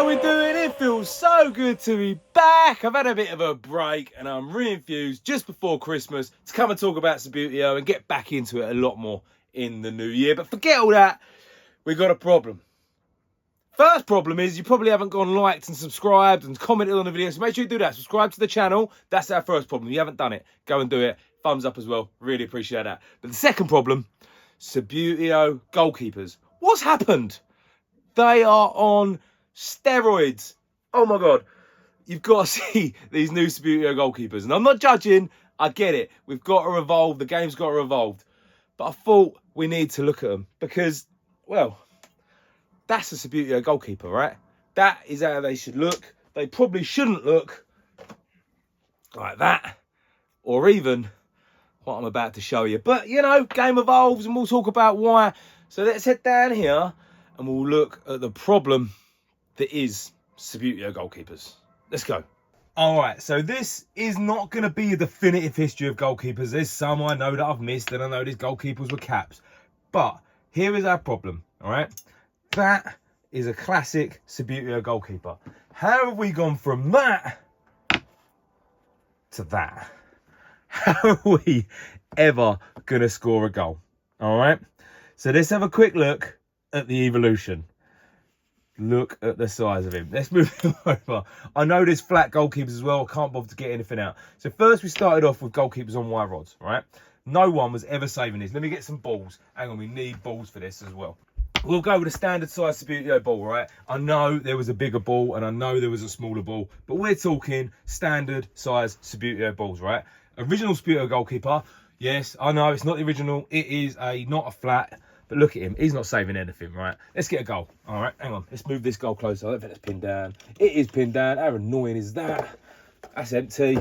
we doing? It feels so good to be back. I've had a bit of a break and I'm re-infused just before Christmas to come and talk about Subbuteo and get back into it a lot more in the new year. But forget all that, we got a problem. First problem is you probably haven't gone liked and subscribed and commented on the video, so make sure you do that. Subscribe to the channel. That's our first problem. If you haven't done it, go and do it. Thumbs up as well. Really appreciate that. But the second problem, Subbuteo Goalkeepers. What's happened? They are on steroids. Oh my God. You've got to see these new Subbuteo Goalkeepers. And I'm not judging. I get it. We've got to evolve. The game's got to evolve. But I thought we need to look at them because, well, that's a Subbuteo goalkeeper, right? That is how they should look. They probably shouldn't look like that, or even what I'm about to show you. But, you know, game evolves and we'll talk about why. So let's head down here and we'll look at the problem that is Subbuteo goalkeepers. Let's go. All right, so this is not going to be a definitive history of goalkeepers. There's some I know that I've missed, and I know these goalkeepers were caps. But here is our problem, all right? That is a classic Subbuteo goalkeeper. How have we gone from that to that? How are we ever going to score a goal? All right. So let's have a quick look at the evolution. Look at the size of him. Let's move him over. I know there's flat goalkeepers as well. I can't bother to get anything out. So first we started off with goalkeepers on wire rods, right? No one was ever saving this. Let me get some balls. Hang on, we need balls for this as well. We'll go with a standard size Subbuteo ball, right? I know there was a bigger ball and I know there was a smaller ball, but we're talking standard size Subbuteo balls, right? Original Subbuteo goalkeeper. Yes, I know it's not the original. It is not a flat, but look at him. He's not saving anything, right? Let's get a goal. All right, hang on. Let's move this goal closer. I don't think it's pinned down. It is pinned down. How annoying is that? That's empty.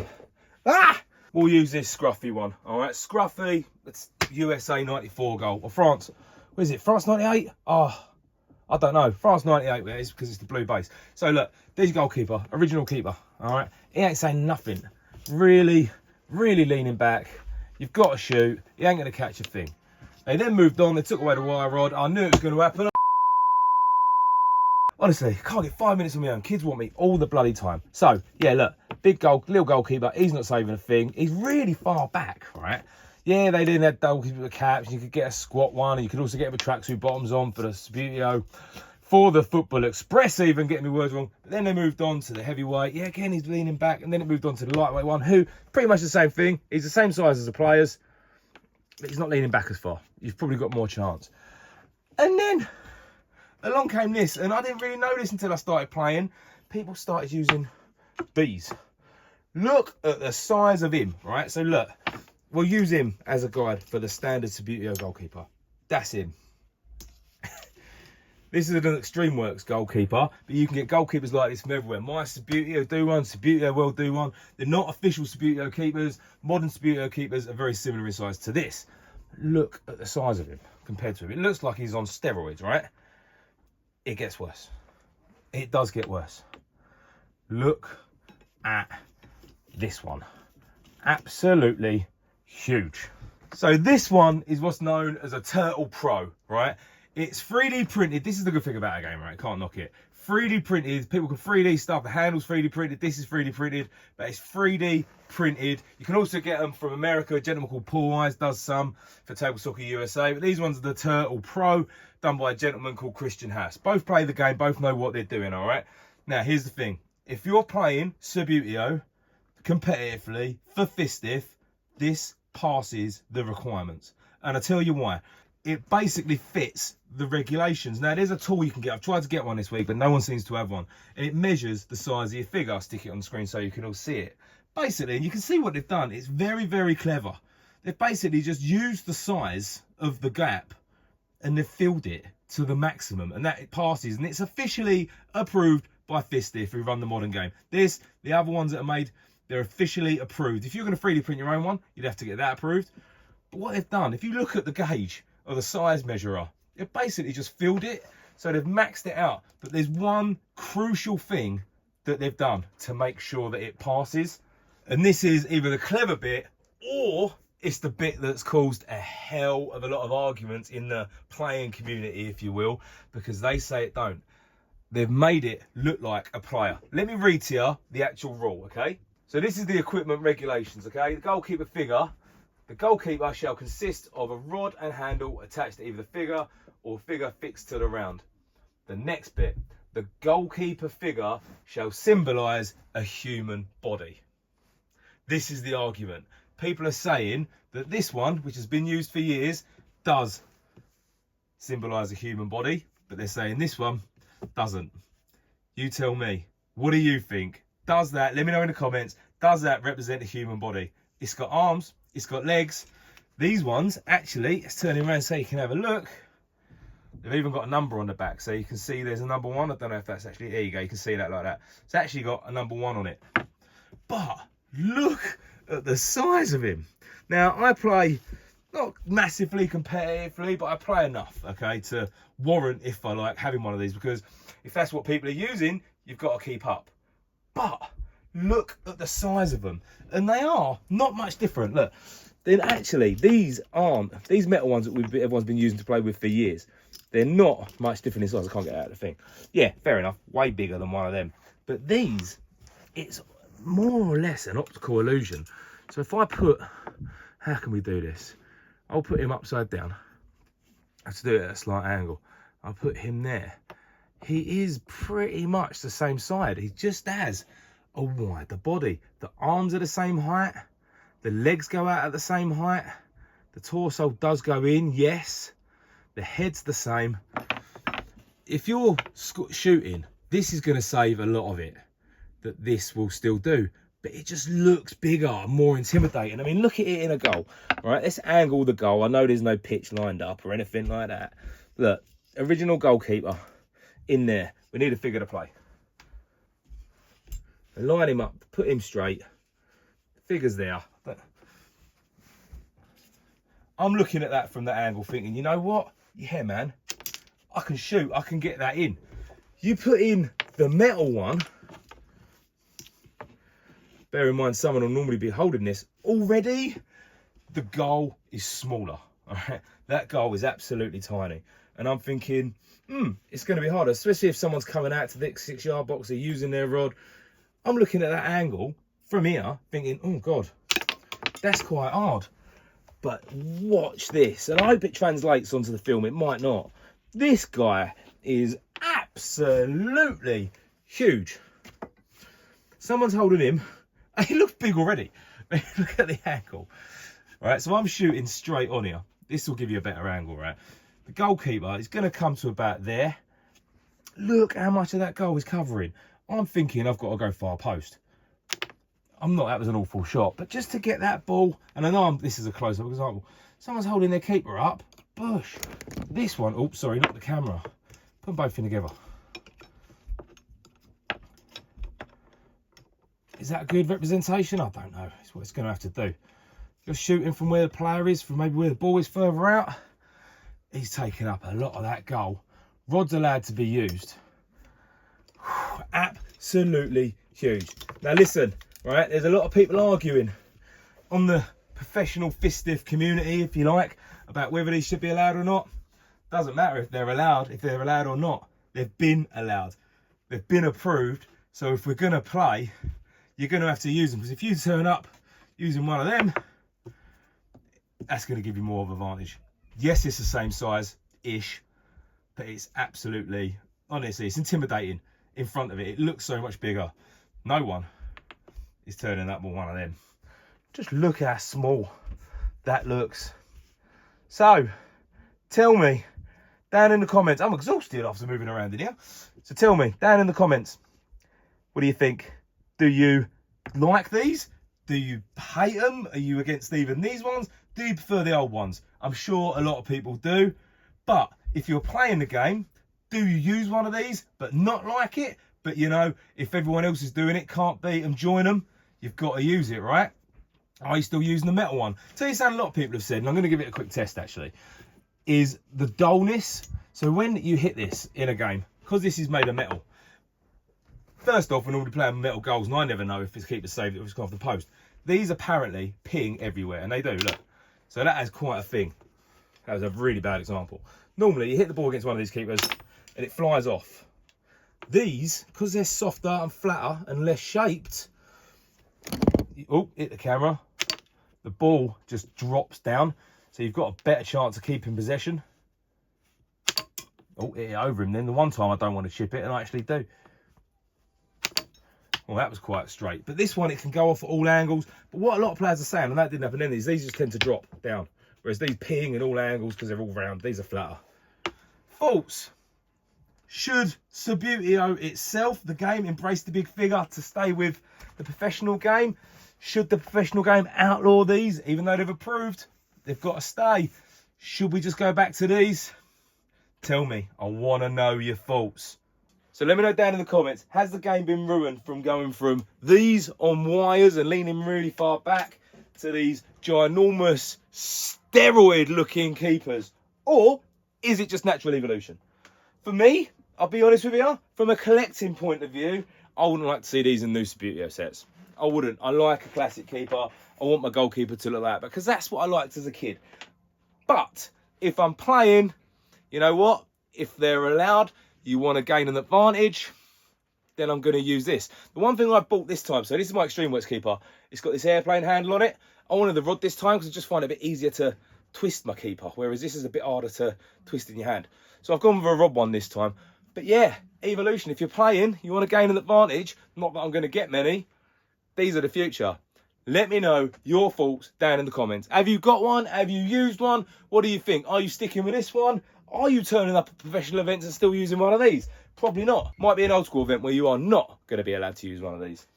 Ah! We'll use this scruffy one. All right, scruffy. It's USA 94 goal. Or France. What is it? France 98? Oh, I don't know. France 98, well, it's because it's the blue base. So look, there's your goalkeeper, original keeper. All right, he ain't saying nothing. Really, really leaning back. You've got to shoot. He ain't going to catch a thing. They then moved on. They took away the wire rod. I knew it was going to happen. Honestly, can't get 5 minutes on my own. Kids want me all the bloody time. So, yeah, look, big goal, little goalkeeper. He's not saving a thing. He's really far back, right? Yeah, they didn't have goalkeepers with caps. You could get a squat one. And you could also get a tracksuit bottoms on for the Subbuteo. For the Football Express even, getting my words wrong. But then they moved on to the heavyweight. Yeah, again, he's leaning back. And then it moved on to the lightweight one, who pretty much the same thing. He's the same size as the players, but he's not leaning back as far. You've probably got more chance. And then along came this, and I didn't really know this until I started playing. People started using Bs. Look at the size of him, right? So look, we'll use him as a guide for the standard Subbuteo goalkeeper. That's him. This is an Extreme Works goalkeeper, but you can get goalkeepers like this from everywhere. My Subbuteo do one, Subbuteo will do one. They're not official Subbuteo keepers. Modern Subbuteo keepers are very similar in size to this. Look at the size of him compared to him. It looks like he's on steroids, right? It gets worse. It does get worse. Look at this one. Absolutely huge. So this one is what's known as a Turtle Pro, right? It's 3D printed. This is the good thing about a game, right? Can't knock it. 3D printed. People can 3D stuff. The handle's 3D printed. This is 3D printed, but it's 3D printed. You can also get them from America. A gentleman called Paul Eyes does some for Table Soccer USA. But these ones are the Turtle Pro, done by a gentleman called Christian Haas. Both play the game. Both know what they're doing, all right? Now, here's the thing. If you're playing Subbuteo competitively for Fistiff, this passes the requirements. And I'll tell you why. It basically fits the regulations. Now, there's a tool you can get. I've tried to get one this week, but no one seems to have one. And it measures the size of your figure. I'll stick it on the screen so you can all see it. Basically, and you can see what they've done. It's very, very clever. They've basically just used the size of the gap and they've filled it to the maximum. And that it passes. And it's officially approved by Fistiff, who run the modern game. This, the other ones that are made, they're officially approved. If you're going to 3D print your own one, you'd have to get that approved. But what they've done, if you look at the gauge or the size measurer, it basically just filled it, so they've maxed it out. But there's one crucial thing that they've done to make sure that it passes, and this is either the clever bit or it's the bit that's caused a hell of a lot of arguments in the playing community, if you will, because they say it don't. they've made it look like a player. Let me read to you the actual rule, okay? So this is the equipment regulations, okay? The goalkeeper figure. The goalkeeper shall consist of a rod and handle attached to either the figure or figure fixed to the round. The next bit. The goalkeeper figure shall symbolise a human body. This is the argument. People are saying that this one, which has been used for years, does symbolise a human body, but they're saying this one doesn't. You tell me. What do you think? Does that, let me know in the comments, does that represent a human body? It's got arms, it's got legs. These ones, actually, let's turn it around so you can have a look. They've even got a number on the back, so you can see there's a number 1. I don't know if that's actually, there you go, you can see that like that. It's actually got a number 1 on it. But look at the size of him. Now, I play not massively competitively, but I play enough, okay, to warrant if I like having one of these, because if that's what people are using, you've got to keep up. But look at the size of them, and they are not much different. Look, then actually these metal ones that everyone's been using to play with for years, they're not much different in size. I can't get out of the thing. Yeah, fair enough, way bigger than one of them. But these, it's more or less an optical illusion. So if I put, how can we do this? I'll put him upside down. I have to do it at a slight angle. I'll put him there. He is pretty much the same side. He just has a wider body. The arms are the same height. The legs go out at the same height. The torso does go in, yes. The head's the same. If you're shooting, this is going to save a lot of it that this will still do. But it just looks bigger and more intimidating. I mean, look at it in a goal. All right, let's angle the goal. I know there's no pitch lined up or anything like that. Look, original goalkeeper in there. We need a figure to play. And line him up, put him straight. Figure's there. But I'm looking at that from that angle thinking, you know what? Yeah, man, I can shoot. I can get that in. You put in the metal one. Bear in mind, someone will normally be holding this. Already, the goal is smaller. All right? That goal is absolutely tiny. And I'm thinking, it's going to be harder, especially if someone's coming out to the 6-yard box, they're using their rod. I'm looking at that angle from here, thinking, oh, God, that's quite hard. But watch this. And I hope it translates onto the film. It might not. This guy is absolutely huge. Someone's holding him. He looks big already. Look at the angle. All right, so I'm shooting straight on here. This will give you a better angle, right? The goalkeeper is going to come to about there. Look how much of that goal is covering. I'm thinking I've got to go far post. I'm not, that was an awful shot, but just to get that ball, and I know this is a close-up example. Someone's holding their keeper up. Bush. This one, oops, sorry, not the camera. Put them both in together. Is that a good representation? I don't know. It's what it's going to have to do. You're shooting from where the player is, from maybe where the ball is further out. He's taking up a lot of that goal. Rod's allowed to be used. Absolutely huge. Now listen, right? There's a lot of people arguing on the professional fistive community, if you like, about whether these should be allowed or not. Doesn't matter if they're allowed or not. They've been allowed. They've been approved. So if we're going to play, you're going to have to use them, because if you turn up using one of them, that's going to give you more of an advantage. Yes, it's the same size-ish, but it's absolutely, honestly, it's intimidating in front of it. It looks so much bigger. No one is turning up with one of them. Just look how small that looks. So, tell me down in the comments. I'm exhausted after moving around in here. So tell me down in the comments, what do you think? Do you like these? Do you hate them? Are you against even these ones? Do you prefer the old ones? I'm sure a lot of people do. But if you're playing the game, do you use one of these but not like it? But you know, if everyone else is doing it, can't beat them, join them, you've got to use it, right? Are you still using the metal one? Tell you something a lot of people have said, and I'm going to give it a quick test actually, is the dullness. So when you hit this in a game, because this is made of metal, first off, we normally play metal goals, and I never know if it's keeper saved it or if it's gone off the post. These apparently ping everywhere, and they do, look. So that has quite a thing. That was a really bad example. Normally, you hit the ball against one of these keepers, and it flies off. These, because they're softer and flatter and less shaped, oh, hit the camera, the ball just drops down, so you've got a better chance of keeping possession. Oh, hit it over him then. The one time I don't want to chip it, and I actually do. Well, that was quite straight. But this one, it can go off at all angles. But what a lot of players are saying, and that didn't happen in these just tend to drop down. Whereas these ping in all angles because they're all round. These are flatter. Thoughts? Should Subbuteo itself, the game, embrace the big figure to stay with the professional game? Should the professional game outlaw these? Even though they've approved, they've got to stay. Should we just go back to these? Tell me. I want to know your thoughts. So let me know down in the comments, has the game been ruined from going from these on wires and leaning really far back to these ginormous steroid looking keepers? Or is it just natural evolution? For me, I'll be honest with you, from a collecting point of view, I wouldn't like to see these in new Subbuteo sets. I wouldn't. I like a classic keeper. I want my goalkeeper to look like that because that's what I liked as a kid. But if I'm playing, you know what? If they're allowed, you want to gain an advantage, then I'm going to use this. The one thing I bought this time, so this is my Extreme Works keeper. It's got this airplane handle on it. I wanted the rod this time because I just find it a bit easier to twist my keeper, whereas this is a bit harder to twist in your hand. So I've gone with a rod one this time. But yeah, evolution. If you're playing, you want to gain an advantage. Not that I'm going to get many. These are the future. Let me know your thoughts down in the comments. Have you got one? Have you used one? What do you think? Are you sticking with this one? Are you turning up at professional events and still using one of these? Probably not. Might be an old school event where you are not going to be allowed to use one of these.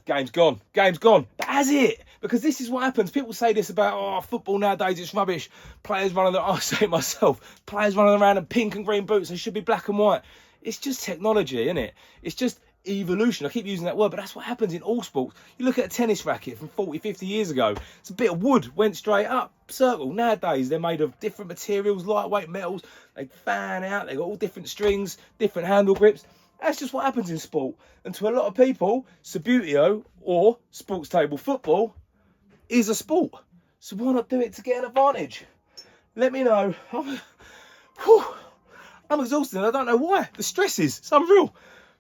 Game's gone. Game's gone. But has it? Because this is what happens. People say this about, oh, football nowadays, it's rubbish. Players running around, I say it myself, players running around in pink and green boots, they should be black and white. It's just technology, isn't it? It's just evolution. I keep using that word, but that's what happens in all sports. You look at a tennis racket from 40, 50 years ago. It's a bit of wood, went straight up, circle. Nowadays, they're made of different materials, lightweight metals. They fan out, they got all different strings, different handle grips. That's just what happens in sport. And to a lot of people, Subbuteo or sports table football is a sport. So why not do it to get an advantage? Let me know. I'm exhausted. I don't know why. The stress is. It's unreal.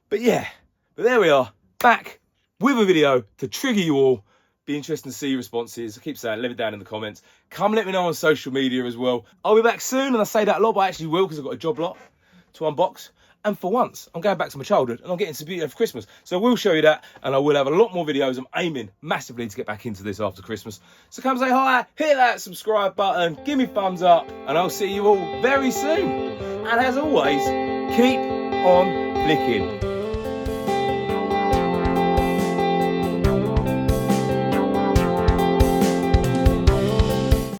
But yeah. But there we are. Back with a video to trigger you all. Be interesting to see your responses. I keep saying, leave it down in the comments. Come let me know on social media as well. I'll be back soon. And I say that a lot, but I actually will because I've got a job lot to unbox. And for once, I'm going back to my childhood and I'm getting Subbuteo for Christmas. So I will show you that and I will have a lot more videos. I'm aiming massively to get back into this after Christmas. So come say hi, hit that subscribe button, give me thumbs up, and I'll see you all very soon. And as always, keep on flicking.